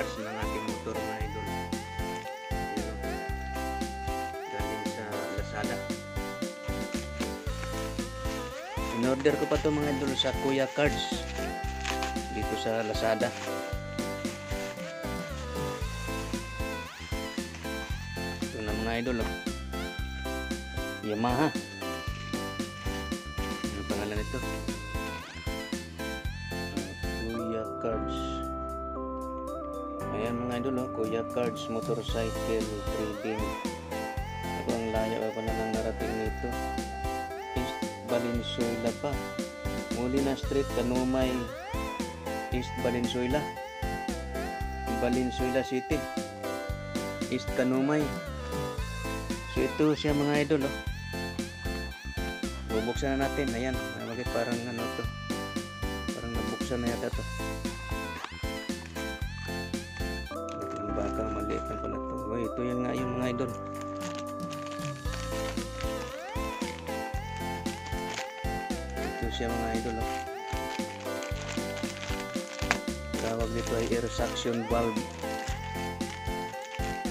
parts ng ating motor mga idol. Yun, galing sa Lazada. In-order ko pa to mga idol sa Kuya Cards dito sa Lazada. Ito na mga idol, oh. Yamaha. Ano pangalan nito? Kuya Cards. Ayan mga idol, oh. Kuya Cards motorcycle trading. Ako ang layo pa na lang narating nito. East Valenzuela pa. Molina Street, Tanumay, East Valenzuela. Valenzuela City, East Tanumay. So ito siya mga idol, oh. Bubuksan na natin. Ayan, bakit parang ano to, parang nabuksan na yata to. Baka maliit na pala to. Oh, ito yan nga yung mga idol. Ito siya mga idol, oh. Tawag nito ay air suction valve.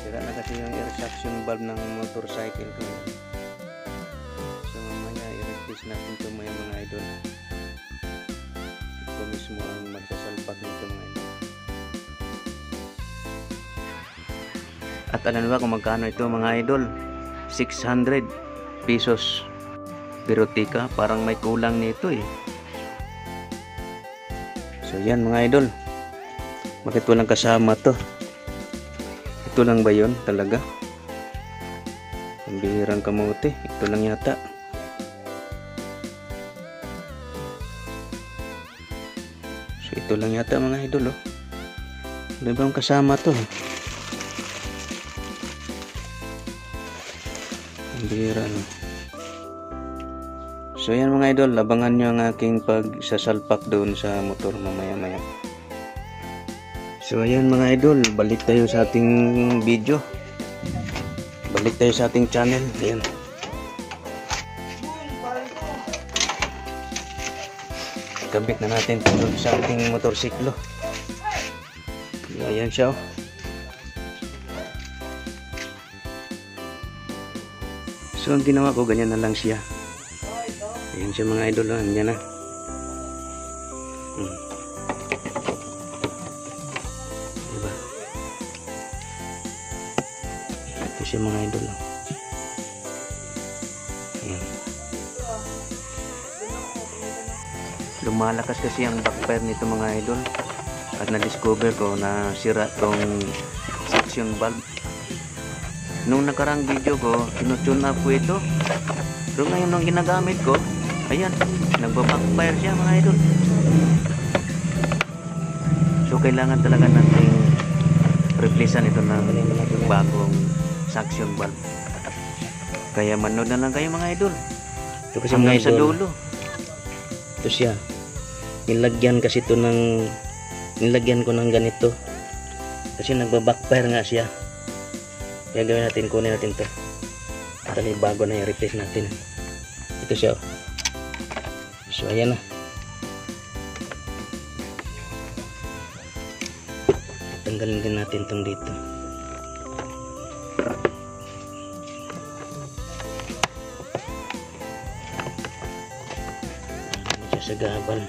Sira na kasi yung air suction valve ng motorcycle ko. So mamaya i-replace natin ito mga idol. Ito mismo ang magsasalpak nito mga idol. At alam ba kung magkano ito mga idol? 600 pesos. Pero tika, parang may kulang nito eh. So yan mga idol. Bakit walang kasama to? Ito lang ba yun talaga? Ang bihirang kamote. Ito lang yata. So ito lang yata mga idol, oh. Ano ba ang kasama to? Ang bihira, no? So yan mga idol, abangan nyo ang aking pagsasalpak doon sa motor mamaya-maya. So ayan mga idol, balik tayo sa ating video. Balik tayo sa ating channel. Ayan. Kabit na natin ito sa ating motorsiklo. Ayan siya, oh. So ang ginawa ko, ganyan na lang siya. Ayan siya mga idol, oh. Andyan na. Diba? Ito siya mga idol, oh. Ayan. Lumalakas kasi ang backfire nito mga idol. At na-discover ko na sira tong suction valve. Nung nakarang video ko, tinutune up ko ito. Pero ngayon nung ginagamit ko, ayan, nagbabackfire siya mga idol. So kailangan talaga natin replacean ito ng bagong suction valve. Kaya manood na lang kayo mga idol. Ito kasi hanggang mga sa idol, dulo. ito siya. Nilagyan kasi ito ng, nilagyan ko ng ganito. Kasi nagbabackfire nga siya. Kaya gawin natin, kunin natin to. Tali bago na i-replace natin. Ito siya, oh. So ayan na. Tanggalin din natin itong dito. Ayan siya sa gabal.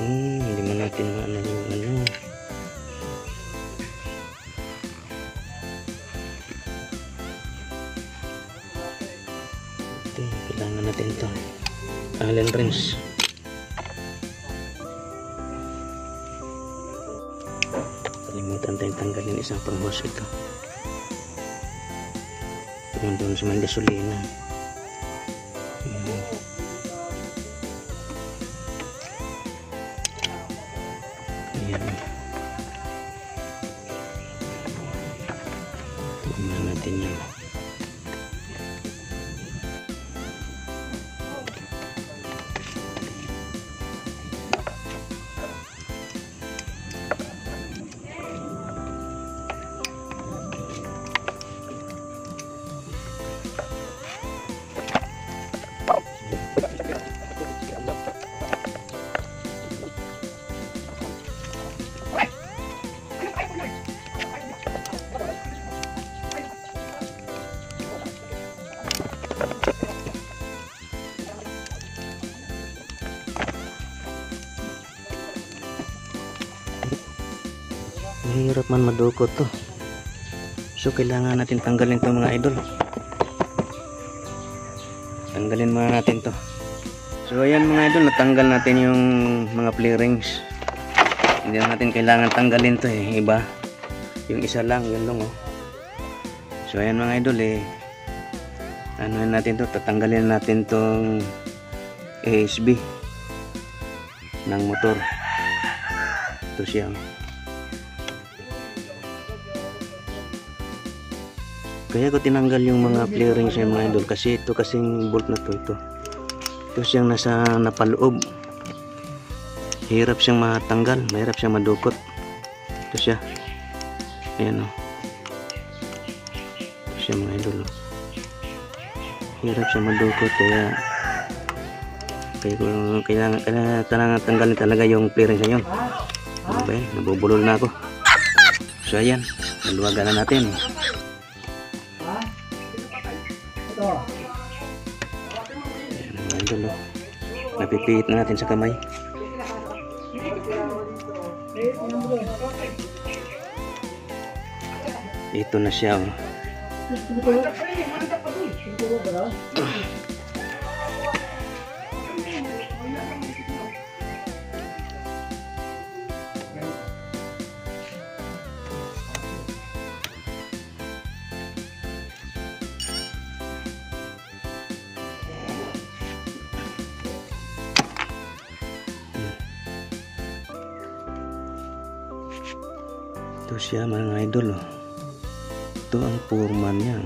Hindi man natin maano yung ano. Ito, kailangan natin ito. Allen wrench. Kalimutan tayong tanggalin isang pang-hose ito. Yung doon sa may gasolina. Ayan. Tingnan natin yun. mahirap man madukot to. So kailangan natin tanggalin to mga idol. Tanggalin muna natin to. So ayan mga idol, natanggal natin yung mga play rings. Hindi na natin kailangan tanggalin to iba. Yung isa lang, yun lang So ayan mga idol ano natin to, tatanggalin natin tong ASB ng motor. Ito siya. Kaya ko tinanggal yung mga play rings niya mga idol kasi ito kasing bolt na to ito siyang nasa napaloob. Hirap siyang matanggal, mahirap siyang madukot. Ito siya. Ayan ito siya mga idol hirap siyang madukot kaya kailangan tanggalin talaga yung play rings na yun. Ano ba yan? Nabubulol na ako. So ayan, maluwagan na natin. Ayan, napipihit na natin sa kamay. Ito na siya Ito siya mga idol ito ang forma niya.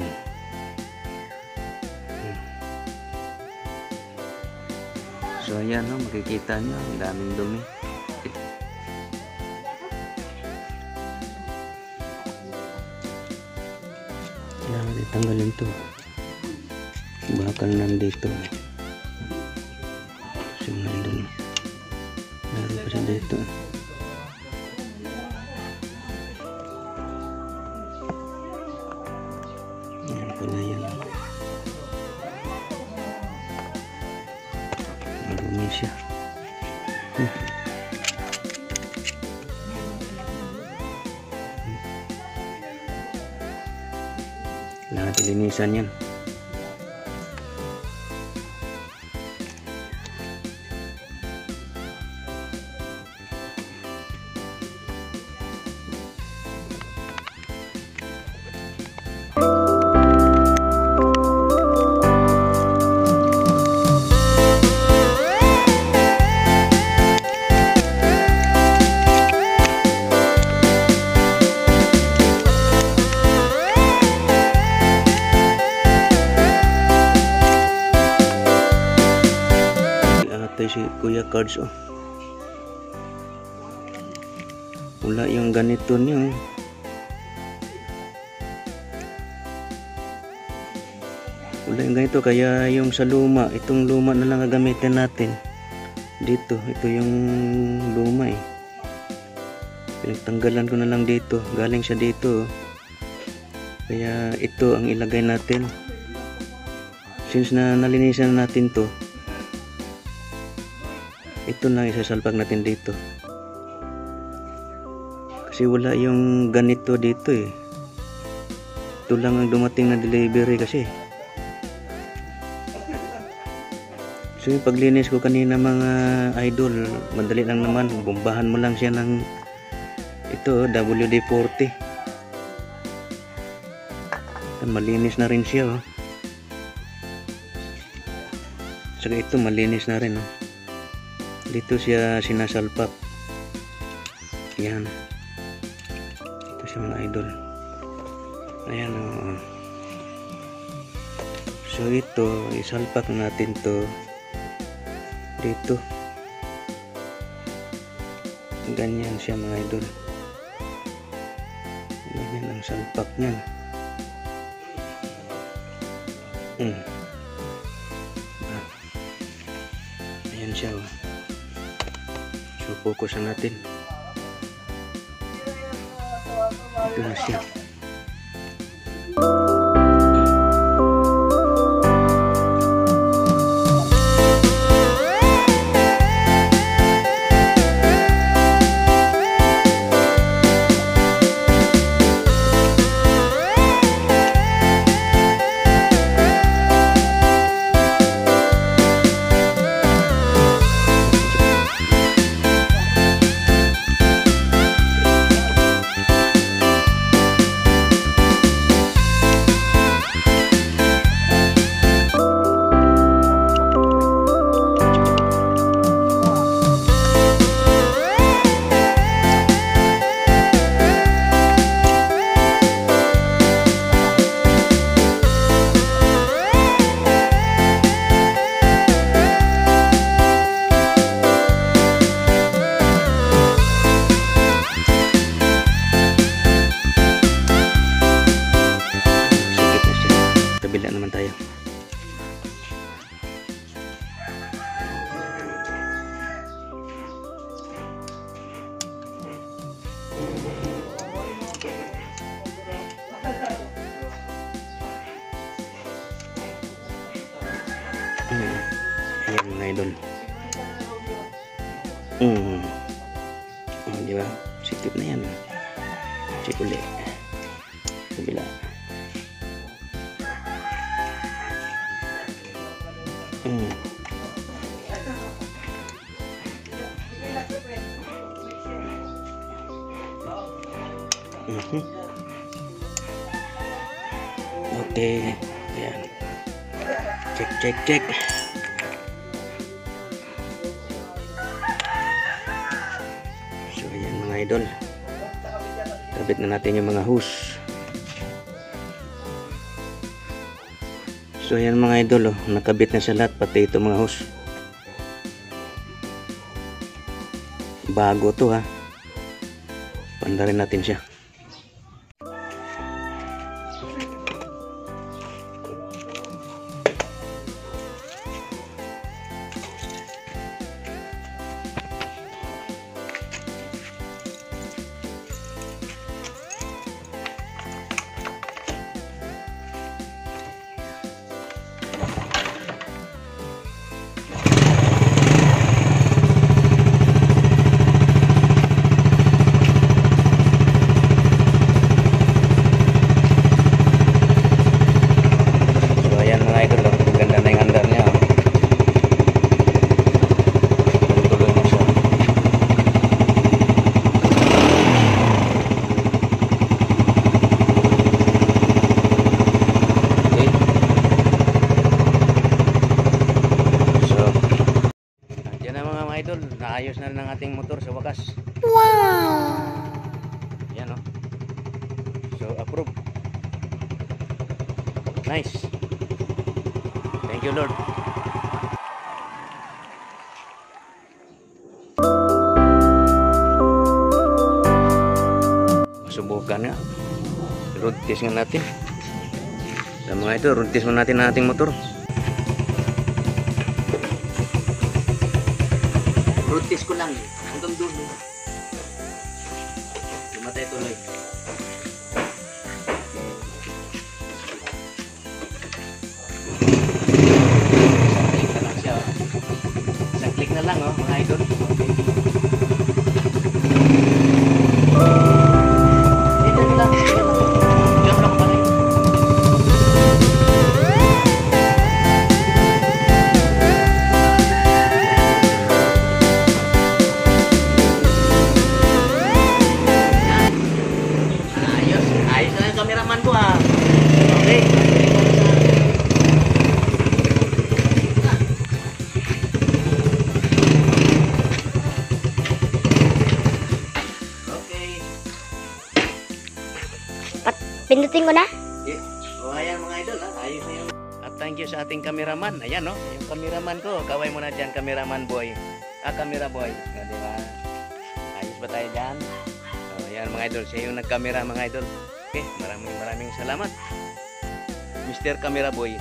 So ayan makikita nyo ang daming dumi. Kailangan ditanggalin to. Bakal nandito. So mga idol meron pa siya dito. Marumi siya. Kailangan linisan yan. Si Kuya Cards wala yung ganito niyo wala yung ganito kaya yung sa luma itong luma na lang gagamitin natin dito. Ito yung luma pinagtanggalan ko na lang dito, galing siya dito kaya ito ang ilagay natin since na nalinisan natin to. Ito na isasalpak natin dito kasi wala yung ganito dito ito lang ang dumating na delivery kasi. So yung paglinis ko kanina mga idol madali lang naman, bombahan mo lang siya ng ito WD-40 malinis na rin siya saka ito malinis na rin dito siya sinasalpak. Yan ito siya mga idol. Ayan so ito isalpak natin to dito. Ganyan siya mga idol, ganyan ang salpak niyan. Ayan siya so focus na natin. Ito na siya. idol. Di ba? Sikip na yan. Check ulit. Kabila. Okay. Ayan. Check. So, ayan mga idol. Kabit na natin yung mga hose. So, ayan mga idol. Nakabit na sa lahat. Pati ito mga hose. Bago to ha. Pandarin natin siya. Idol, naayos na rin ang ating motor sa wakas. Wow! Yan o. So, approve. Nice. Thank you, Lord. Subukan nga. Road test nga natin. Sa mga ito, road test mo natin ang ating motor. Road test ko lang eh. Hanggang doon. Lumatay tuloy. Isang click na lang oh, mga idol. Okay. Dito lang. Diyan lang pala. Ayos na yung cameraman ko ah. Okay. Okay. Pindutin ko na? Okay. O ayan mga idol ha. Ayos na yung... At thank you sa ating cameraman. Ayan no. Yung cameraman ko. Kaway mo na dyan cameraman boy. Camera boy. O, diba? Ayos ba tayo dyan? O ayan mga idol. Siya yung nag-camera mga idol. Okay, maraming salamat Mr. Camera Boy.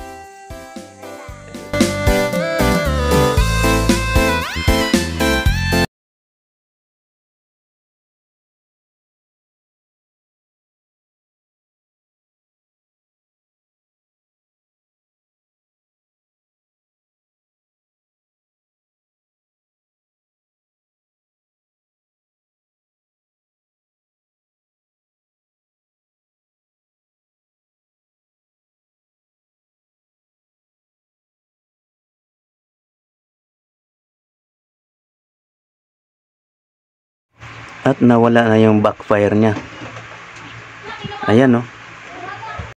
At nawala na yung backfire niya. Ayan no.